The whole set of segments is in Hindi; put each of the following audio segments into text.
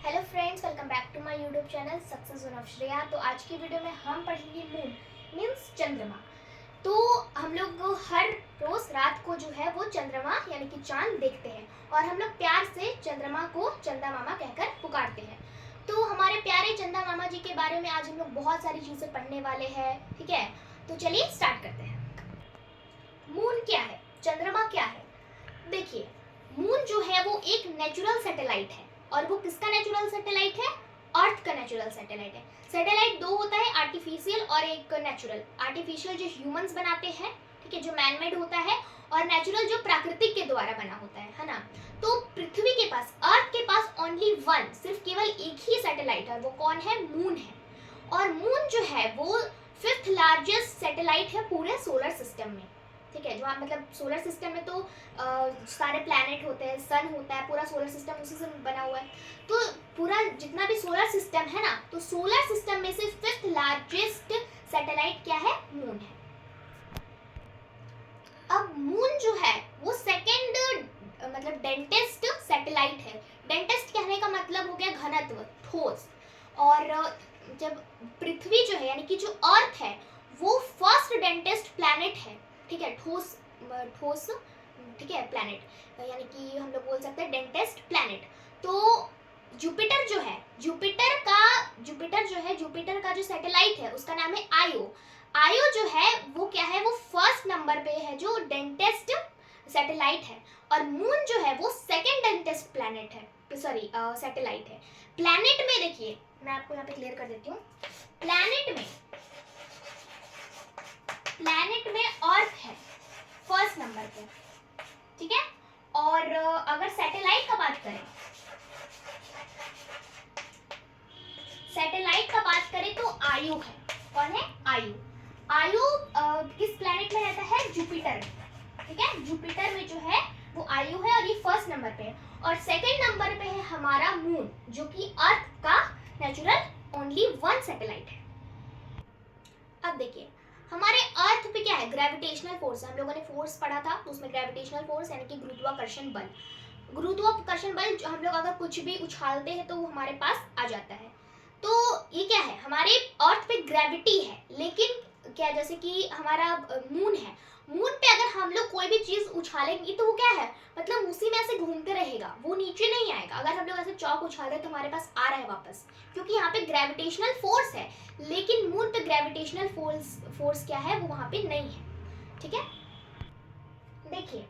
Hello friends, welcome back to my YouTube channel success of Shreya. तो आज की वीडियो में हम पढ़ेंगे मून मीन्स चंद्रमा। तो हम लोग हर रोज रात को जो है वो चंद्रमा यानी कि चांद देखते हैं और हम लोग प्यार से चंद्रमा को चंदा मामा कहकर पुकारते हैं। तो हमारे प्यारे चंदा मामा जी के बारे में आज हम लोग बहुत सारी चीज़ें पढ़ने वाले हैं, ठीक है। तो चलिए स्टार्ट करते हैं। मून क्या है, चंद्रमा क्या है? देखिए, मून जो है वो एक नेचुरल सैटेलाइट है। और वो किसका नेचुरल सैटेलाइट है? अर्थ का नेचुरल सैटेलाइट है। सैटेलाइट दो होता है, आर्टिफिशियल और एक नेचुरल। आर्टिफिशियल जो ह्यूमंस बनाते हैं, ठीक है, जो मैनमेड होता है, और नेचुरल जो प्राकृतिक के द्वारा बना होता है ना। तो पृथ्वी के पास, अर्थ के पास ओनली वन, सिर्फ केवल एक ही सैटेलाइट है, वो कौन है? मून है। और मून जो है वो फिफ्थ लार्जेस्ट सैटेलाइट है पूरे सोलर सिस्टम में, ठीक है। जो आप मतलब सोलर सिस्टम में तो सारे प्लैनेट होते हैं, सन होता है, पूरा सोलर सिस्टम उसी से बना हुआ है। तो पूरा जितना भी सोलर सिस्टम है ना, तो सोलर सिस्टम में से फिफ्थ लार्जेस्ट सैटेलाइट क्या है? मून है। अब मून जो है वो सेकेंड मतलब डेंटेस्ट सैटेलाइट है। डेंटेस्ट कहने का मतलब हो गया घनत्व, ठोस। और जब पृथ्वी जो है यानी कि जो अर्थ है वो फर्स्ट डेंटेस्ट प्लैनेट है, ठीक है, ठोस ठोस, ठीक है, प्लैनेट, यानी कि हम लोग बोल सकते हैं डेंटेस्ट प्लैनेट। तो जुपिटर जो है, जुपिटर का जो सैटेलाइट है उसका नाम है आयो। आयो जो है वो क्या है? वो फर्स्ट नंबर पे है जो डेंटेस्ट सैटेलाइट है। और मून जो है वो सेकंड डेंटेस्ट प्लैनेट है, सॉरी सैटेलाइट है। प्लैनेट में देखिए, मैं आपको यहाँ पे क्लियर कर देती हूँ। प्लैनेट में अर्थ है फर्स्ट नंबर पे, ठीक है। और अगर सैटेलाइट का बात करें तो आयु है। कौन है? आयु। आयु किस प्लैनेट में रहता है? जुपिटर में, ठीक है। जुपिटर में जो है वो आयु है और ये फर्स्ट नंबर पे है। और सेकंड नंबर पे है हमारा मून, जो कि अर्थ का नेचुरल ओनली वन सैटेलाइट है। अब देखिए, हमारे अर्थ पे क्या है? ग्रेविटेशनल फोर्स है। हम लोगों ने फोर्स पढ़ा था, तो उसमें ग्रेविटेशनल फोर्स यानी कि गुरुत्वाकर्षण बल। गुरुत्वाकर्षण बल जो हम लोग अगर कुछ भी उछालते हैं तो वो हमारे पास आ जाता है। तो ये क्या है? हमारे अर्थ पे ग्रेविटी है, लेकिन क्या, जैसे कि हमारा मून है, मून पे अगर हम लोग कोई भी चीज उछालेंगे तो वो क्या है? मतलब उसी में ऐसे घूमते रहेगा, वो नीचे नहीं आएगा। अगर हम लोग ऐसे चौक उछाले तो हमारे पास आ रहा है वापस, क्योंकि यहाँ पे ग्रेविटेशनल फोर्स है। लेकिन मून पे ग्रेविटेशनल फोर्स क्या है? वो वहां पे नहीं है, ठीक है। देखिए,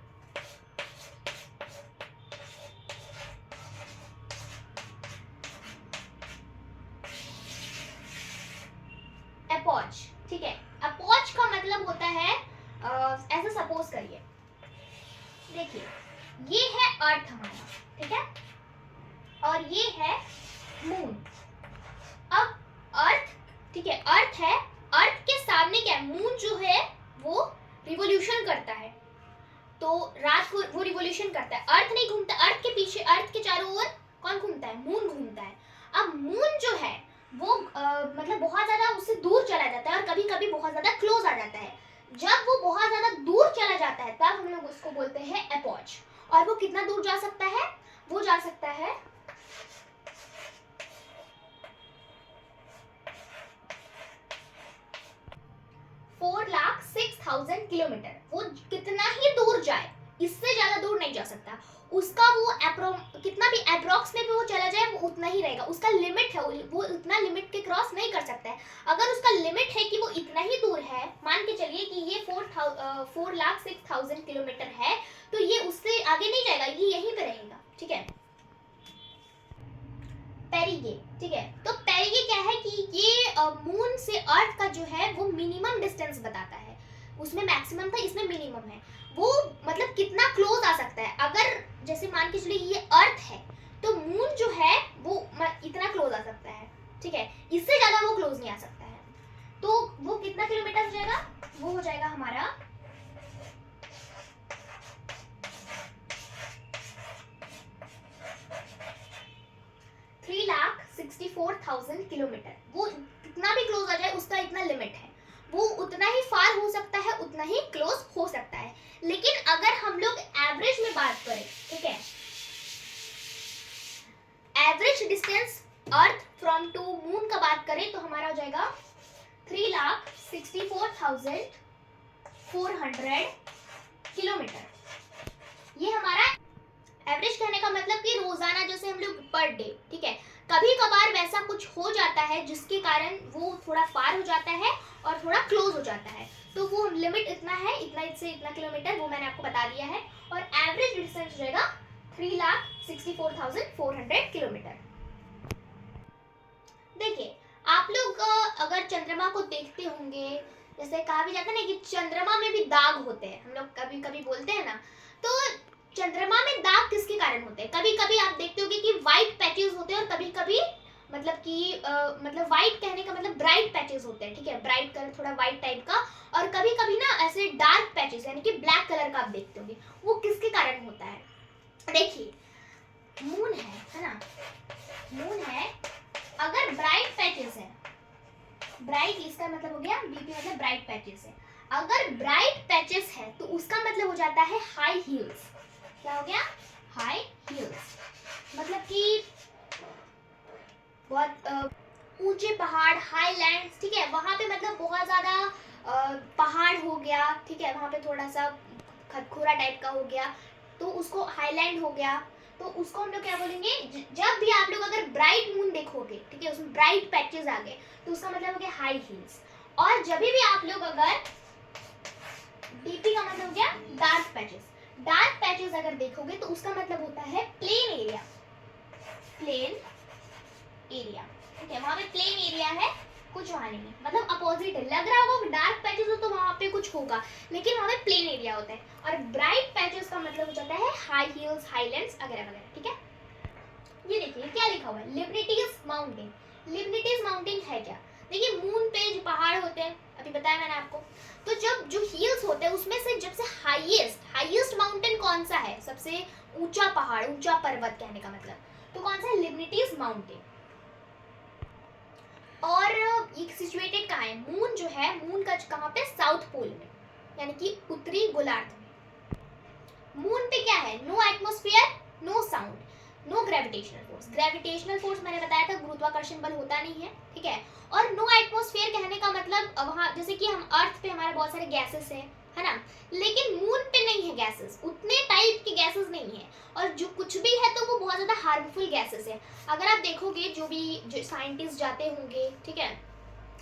अपोच, ठीक है। अपोच का मतलब होता है ऐसा सपोज करिए, देखिए ये है अर्थ हमारा, ठीक है, और ये है मून। अब अर्थ, ठीक है, अर्थ है, अर्थ के सामने क्या है? मून जो है वो रिवोल्यूशन करता है। तो रात को वो रिवोल्यूशन करता है, अर्थ नहीं घूमता। अर्थ के पीछे, अर्थ के चारों ओर कौन घूमता है? मून घूमता है। अब मून जो है वो मतलब बहुत ज्यादा उससे दूर चला जाता है और कभी कभी बहुत ज्यादा क्लोज आ जाता है। जब वो बहुत ज्यादा दूर चला जाता है तब हम लोग उसको बोलते हैं एपोच। और वो कितना दूर जा सकता है? वो जा सकता है 4,06,000 किलोमीटर। वो कितना ही दूर जाए, इससे ज्यादा दूर नहीं जा सकता। उसका वो कितना भी अप्रोक्स में भी वो चला जाए वो उतना ही रहेगा। उसका लिमिट है, वो उतना लिमिट के क्रॉस नहीं कर सकता है। अगर उसका लिमिट है कि वो इतना ही दूर है, मान के चलिए कि ये 4,06,000 किलोमीटर है, तो ये उससे आगे नहीं जाएगा, ये यहीं पे रहेगा, ठीक है। पेरिगे, ठीक है। तो पेरिगे क्या है कि ये मून से अर्थ का जो है वो मिनिमम डिस्टेंस बताता है। उसमें मैक्सिमम था, इसमें मिनिमम है। वो मतलब कितना क्लोज आ सकता है। अगर जैसे मान के चलिए ये अर्थ है तो मून जो है वो इतना क्लोज आ सकता है, ठीक है, इससे ज्यादा वो क्लोज नहीं आ सकता है। तो वो कितना किलोमीटर हो जाएगा? वो हो जाएगा हमारा 3,64,000 किलोमीटर। वो कितना भी क्लोज आ जाए उसका इतना लिमिट है। वो उतना ही फार हो सकता है, उतना ही क्लोज हो सकता है। लेकिन अगर हम लोग एवरेज में बात करें, ठीक है, average distance earth from to moon का बात करें तो हमारा हो जाएगा 3,64,400 किलोमीटर। ये हमारा एवरेज कहने का मतलब कि रोजाना जैसे हम लोग पर डे, ठीक है, कभी कभार वैसा कुछ हो जाता है जिसके कारण वो थोड़ा फार हो जाता है और थोड़ा क्लोज हो जाता है, तो वो लिमिट इतना है, इतना से इतना किलोमीटर, वो मैंने आपको बता दिया है। और एवरेज डिस्टेंस रहेगा 3,64,400 किलोमीटर। देखिए, आप लोग अगर चंद्रमा को देखते होंगे, जैसे कहा भी जाता है ना कि चंद्रमा में भी दाग होते हैं, हम लोग कभी कभी बोलते हैं ना, तो चंद्रमा में दाग किसके कारण होते हैं? कभी कभी आप देखते होंगे कि व्हाइट पैचेस होते हैं और कभी कभी मतलब कि मतलब व्हाइट कहने का मतलब ब्राइट पैचेस होते हैं, ठीक है, ब्राइट कलर थोड़ा व्हाइट टाइप का, और कभी कभी ना ऐसे डार्क पैचेस यानी कि ब्लैक कलर का आप देखते होंगे, वो किसके कारण होता है? देखिए, मून है ना, मून है, अगर ब्राइट पैचेस है, ब्राइट इसका मतलब हो गया, बीपी मतलब ब्राइट पैचेस है, अगर ब्राइट पैचेस है तो उसका मतलब हो जाता है हाई हील्स। क्या हो गया? हाई हील्स, मतलब कि बहुत ऊंचे पहाड़, हाईलैंड्स, ठीक है, वहां पे मतलब बहुत ज्यादा पहाड़ हो गया, ठीक है, वहां पे थोड़ा सा खतखुरा टाइप का हो गया, तो उसको हाईलैंड हो गया, तो उसको हम लोग क्या बोलेंगे? जब भी आप लोग अगर ब्राइट मून देखोगे, ठीक है, उसमें ब्राइट पैचेस आ गए, तो उसका मतलब हो गया हाई हील्स। और जब भी आप लोग अगर डीपी का मतलब हो गया डार्क पैचेस, डार्क पैचेस अगर देखोगे तो उसका मतलब होता है प्लेन एरिया, प्लेन एरिया, ठीक है, वहां पे प्लेन एरिया है, कुछ वहां नहीं है, मतलब अपोजिट है, लग रहा होगा डार्क पैचेस हो तो वहां पे कुछ होगा, लेकिन वहां पे प्लेन एरिया होता है। और ब्राइट पैचेस का मतलब हो जाता है हाई हील्स, हाईलैंड्स वगैरह वगैरह, ठीक है। ये देखिए क्या लिखा हुआ है, लिबर्टीज माउंटेन। लिबर्टीज माउंटेन है क्या? देखिए, मून पे जो पहाड़ होते हैं, अभी बताया मैंने आपको, तो जब जो हिल्स होते हैं उसमें से जब से हाईएस्ट माउंटेन कौन सा है, सबसे ऊंचा पहाड़, ऊंचा पर्वत कहने का मतलब, तो कौन सा है? Liberties mountain. और ये सिचुएटेड कहाँ है? मून जो है, मून का कहाँ पे? साउथ पोल में, यानी कि उत्तरी गोलार्ध में। मून पे क्या है? No atmosphere, no sound, no gravitational force. Gravitational force मैंने बताया था, गुरुत्वाकर्षण बल होता नहीं है, ठीक है। और नो एटमॉस्फेयर कहने का मतलब वहां जैसे कि हम अर्थ पे हमारे बहुत सारे गैसेस हैं, है ना, लेकिन मून पे नहीं है गैसेस, उतने टाइप की गैसेस नहीं है, और जो कुछ भी है तो वो बहुत ज्यादा हार्मफुल गैसेस है। अगर आप देखोगे जो साइंटिस्ट जाते होंगे, ठीक है,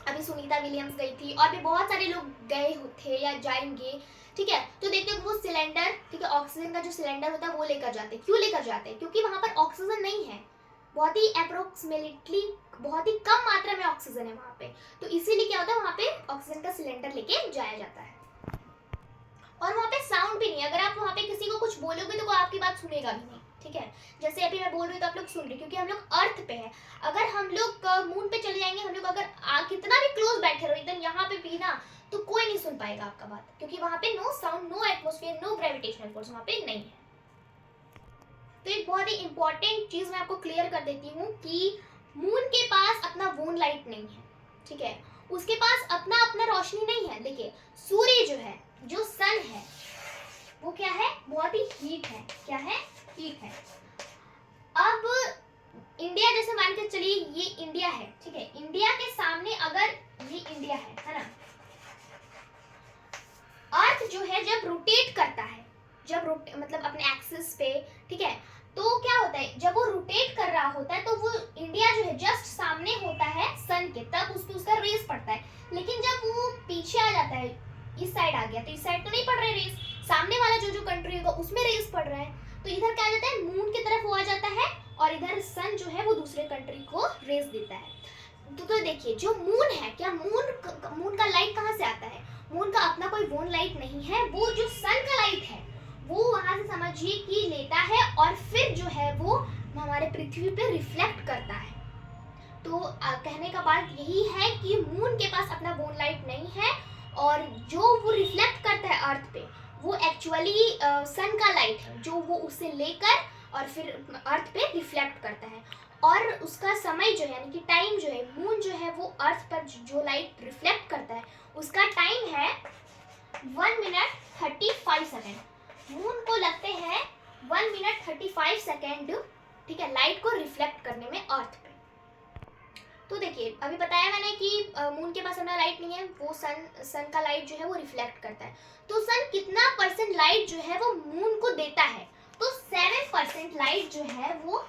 अभी सुनीता विलियम्स गई थी और भी बहुत सारे लोग गए थे या जाएंगे, ठीक है, तो देखते हो वो सिलेंडर, ठीक है, ऑक्सीजन का जो सिलेंडर होता है वो लेकर जाते हैं। क्यों लेकर जाते हैं? क्योंकि वहां पर ऑक्सीजन नहीं है, बहुत ही अप्रोक्सीमेटली बहुत ही कम मात्रा में ऑक्सीजन है वहां पे, तो इसीलिए क्या होता है वहां पे ऑक्सीजन का सिलेंडर लेके जाया जाता है। और वहां पे साउंड भी नहीं है, अगर आप वहां पे किसी को कुछ बोलोगे तो वो आपकी बात सुनेगा भी नहीं, ठीक है, जैसे अभी मैं बोल रही हूँ तो आप लोग सुन रहे, क्योंकि हम लोग अर्थ पे हैं। अगर हम लोग मून पे चले जाएंगे, हम लोग अगर कितना भी क्लोज बैठे रहो एकदम यहाँ पे भी ना, तो कोई नहीं सुन पाएगा आपका बात, क्योंकि वहां पे no sound, no atmosphere, no gravitational force वहां पे नहीं है। तो एक बहुत ही इंपॉर्टेंट चीज मैं आपको क्लियर कर देती हूँ कि मून के पास अपना मून लाइट नहीं है, ठीक है, उसके पास अपना अपना रोशनी नहीं है। देखिए, सूर्य जो है, जो सन है, वो क्या है? बहुत ही हीट है। क्या है? हीट है। अब इंडिया जैसे मान के चलिए ये इंडिया है, ठीक है, इंडिया के सामने अगर ये इंडिया है ना, अर्थ जो है जब रोटेट करता है, जब मतलब अपने एक्सिस पे, ठीक है, तो क्या होता है, जब वो रोटेट कर रहा होता है तो वो इंडिया जो है जस्ट सामने होता है सन के, तब उस पे उसका रेस पड़ता है। लेकिन जब वो पीछे आ जाता है, इस साइड आ गया, तो इस साइड तो नहीं पड़ रहा है रेस, सामने वाला जो कंट्री होगा उसमें रेस पड़ रहा है, तो इधर क्या आ जाता है, मून की तरफ वो आ जाता है, और इधर सन जो है वो दूसरे कंट्री को रेस देता है। तो देखिए, जो मून है, क्या मून का लाइट कहाँ से आता है? मून का अपना कोई वोन लाइट नहीं है, वो जो सन का लाइट है वो वहां से समझिए कि लेता है और फिर जो है वो हमारे पृथ्वी पे रिफ्लेक्ट करता है। तो कहने का बात यही है कि मून के पास अपना वोन लाइट नहीं है, और जो वो रिफ्लेक्ट करता है अर्थ पे, वो एक्चुअली सन का लाइट है, जो वो उसे लेकर और फिर अर्थ पे रिफ्लेक्ट करता है। और उसका समय जो है, यानी कि टाइम जो है, मून जो है वो अर्थ पर जो लाइट रिफ्लेक्ट करता है उसका टाइम है 1 मिनट 35 सेकेंड। मून को लगते हैं 1 मिनट 35 सेकेंड, ठीक है, लाइट को रिफ्लेक्ट करने में अर्थ पे। तो देखिए अभी बताया मैंने कि मून के पास अपना लाइट नहीं है, वो सन का लाइट जो है वो रिफ्लेक्ट करता है। तो सन कितना परसेंट लाइट जो है वो मून को देता है? तो 7% लाइट जो है वो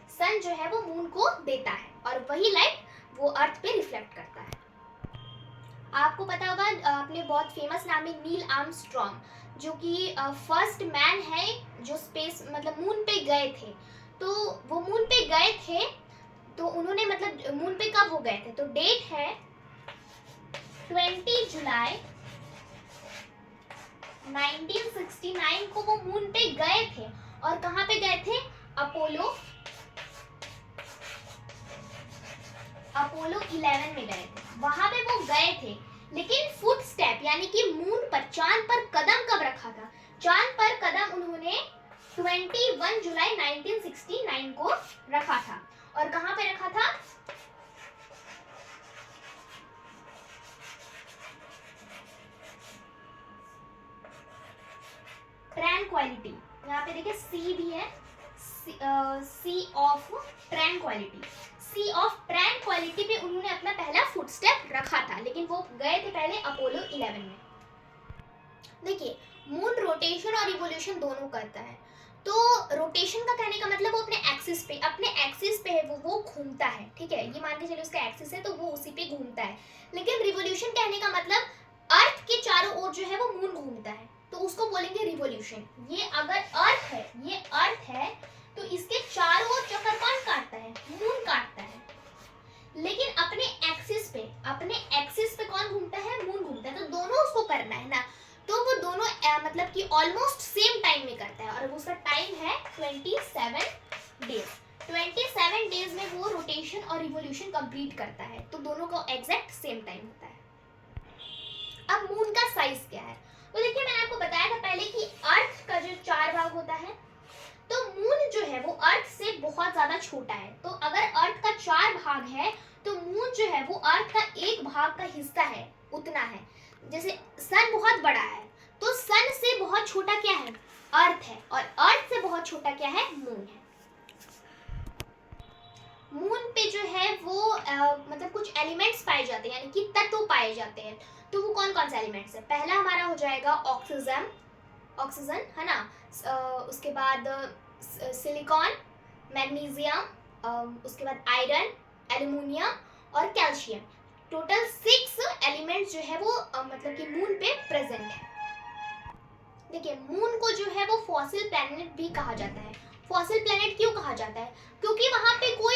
सन जो है वो मून को देता है, और वही लाइट वो अर्थ पे रिफ्लेक्ट करता है। आपको पता होगा, आपने बहुत फेमस नाम है नील आर्मस्ट्रॉन्ग, जो कि फर्स्ट मैन है जो स्पेस मतलब मून पे गए थे। तो वो मून पे गए थे, तो उन्होंने मतलब मून पे कब वो गए थे? तो डेट है 20 जुलाई 1969 को वो मून पे गए थे। और कहाँ पे गए थे? अपोलो 11 में गए थे, वहां पे वो गए थे। लेकिन फुट स्टेप यानी कि मून पर, चांद पर कदम कब रखा था? चांद पर कदम उन्होंने 21 जुलाई 1969 को रखा था। और कहां पे रखा था? ट्रैंक्विलिटी, यहाँ पे देखिए सी भी है, sea of tranquility, sea of tranquility पे उन्होंने अपना पहला फुटस्टेप रखा था। लेकिन वो गए थे पहले अपोलो 11 में। देखिए मून रोटेशन और रिवोल्यूशन दोनों करता है। तो रोटेशन का कहने का मतलब वो अपने एक्सिस पे है, वो घूमता है, ठीक है, ये मान के चलिए उसका एक्सिस है तो वो उसी पे घूमता है। लेकिन रिवोल्यूशन कहने का मतलब अर्थ के चारों ओर जो है वो मून घूमता है, तो उसको बोलेंगे रिवोल्यूशन। ये अगर अर्थ है, ये अर्थ है, तो इसके चारों ओर चक्कर कौन काटता है? मून काटता है। लेकिन अपने एक्सिस पे कौन घूमता है? मून घूमता है। तो दोनों उसको करना है ना, तो वो दोनों मतलब कि ऑलमोस्ट सेम टाइम में करता है, और उसका टाइम है 27 डेज। 27 डेज में वो रोटेशन और रिवोल्यूशन कंप्लीट करता है, तो दोनों का एग्जैक्ट सेम टाइम होता है। अब मून का साइज क्या है? तो देखिए मैंने आपको बताया था पहले कि अर्थ का जो 4 भाग होता है, तो मून जो है वो अर्थ से बहुत ज्यादा छोटा है। तो अगर अर्थ का 4 भाग है, तो मून जो है वो अर्थ का 1 भाग का हिस्सा है, उतना है। जैसे सन बहुत बड़ा है, तो सन से बहुत छोटा क्या है? अर्थ है, और अर्थ से बहुत छोटा क्या है? मून है। मून पे जो है वो मतलब कुछ एलिमेंट्स पाए जाते हैं, यानी कि तत्व पाए जाते हैं। तो वो कौन कौन से एलिमेंट्स है? पहला हमारा हो जाएगा ऑक्सीजन है ना, उसके बाद सिलिकॉन, मैग्नीशियम, उसके बाद आयरन, एल्युमिनियम और कैल्शियम। टोटल 6 एलिमेंट्स जो है वो मतलब कि मून पे प्रेजेंट है। देखिए मून को जो है वो फॉसिल प्लैनेट भी कहा जाता है। फॉसिल प्लैनेट क्यों कहा जाता है? क्योंकि वहाँ पे कोई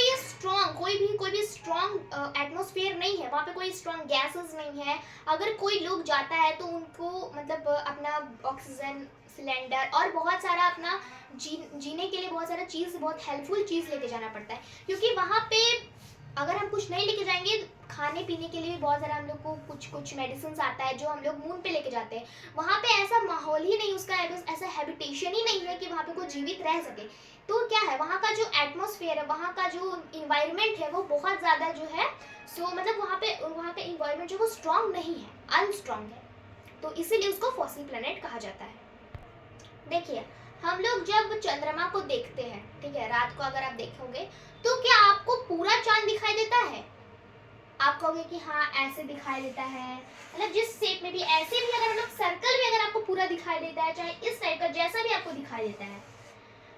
भी स्ट्रॉन्ग एटमॉस्फेयर नहीं है, वहाँ पे कोई स्ट्रॉन्ग गैसेस नहीं है। अगर कोई लोग जाता है तो उनको मतलब अपना ऑक्सीजन सिलेंडर और बहुत सारा अपना जीने के लिए बहुत सारा चीज़, बहुत हेल्पफुल चीज़ लेके जाना पड़ता है। क्योंकि वहाँ पे अगर हम कुछ नहीं लेके जाएंगे, खाने पीने के लिए बहुत सारा हम लोग को कुछ मेडिसिन आता है जो हम लोग मून पे लेके जाते हैं। वहाँ पे ऐसा माहौल ही नहीं, उसका ऐसा हैबिटेशन ही नहीं है कि वहाँ पे कोई जीवित रह सके। तो क्या है, वहाँ का जो एटमॉस्फेयर है, वहाँ का जो इन्वायरमेंट है वो बहुत ज़्यादा जो है मतलब वहाँ का इन्वायरमेंट जो वो स्ट्रॉन्ग नहीं है, अनस्ट्रॉन्ग है। तो इसीलिए उसको फॉसिल प्लैनेट कहा जाता है। देखिए हम लोग जब चंद्रमा को देखते हैं, ठीक है, रात को अगर आप देखोगे तो क्या आपको पूरा चांद दिखाई देता है? आप कहोगे कि हाँ ऐसे दिखाई देता है, मतलब जिस शेप में भी, ऐसे भी अगर हम लोग सर्कल भी अगर आपको पूरा दिखाई देता है, चाहे इस टाइप का जैसा भी आपको दिखाई देता है,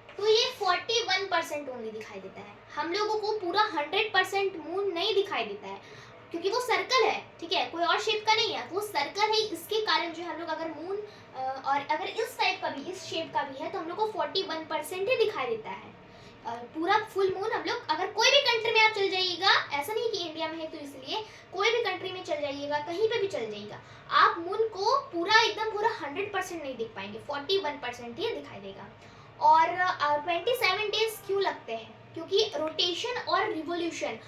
तो ये 41% ओनली दिखाई देता है। हम लोगों को पूरा 100% मून नहीं दिखाई देता है, क्योंकि वो सर्कल है, ठीक है, कोई और शेप का नहीं है, वो सर्कल है। इसके कारण जो हम लोग अगर मून और अगर इस टाइप का भी, इस शेप का भी है, तो हम लोग को 41% ही दिखाई देता है। पूरा फुल मून हम लोग, अगर कोई भी कंट्री में आप चल जाइएगा, ऐसा नहीं कि इंडिया में है तो इसलिए, कोई भी कंट्री में चल जाइएगा, कहीं पे भी चल जाइएगा, आप मून को पूरा एकदम पूरा 100% नहीं दिख पाएंगे, 41% ही दिखाई देगा। और 27 डेज क्यों लगते हैं? क्योंकि रोटेशन और रिवोल्यूशन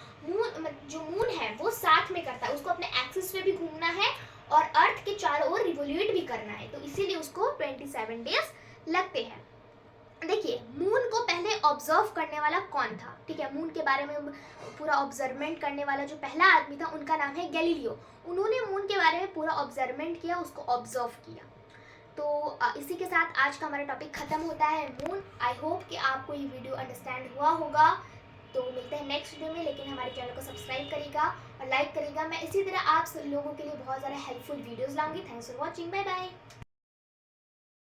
जो मून है वो साथ में करता है, उसको अपने एक्सिस पे भी घूमना है और अर्थ के चारों ओर रिवोल्यूट भी करना है, तो इसीलिए उसको 27 डेज लगते हैं। देखिए मून को पहले ऑब्जर्व करने वाला कौन था? ठीक है, मून के बारे में पूरा ऑब्जर्वमेंट करने वाला जो पहला आदमी था उनका नाम है गैलीलियो। उन्होंने मून के बारे में पूरा ऑब्जर्वमेंट किया, उसको ऑब्जर्व किया। तो इसी के साथ आज का हमारा टॉपिक ख़त्म होता है, मून। आई होप कि आपको ये वीडियो अंडरस्टैंड हुआ होगा। तो मिलते हैं नेक्स्ट वीडियो में, लेकिन हमारे चैनल को सब्सक्राइब करेगा और लाइक करेगा। मैं इसी तरह आप सब लोगों के लिए बहुत ज़्यादा हेल्पफुल वीडियोज़ लाऊंगी। Thanks for watching, bye bye.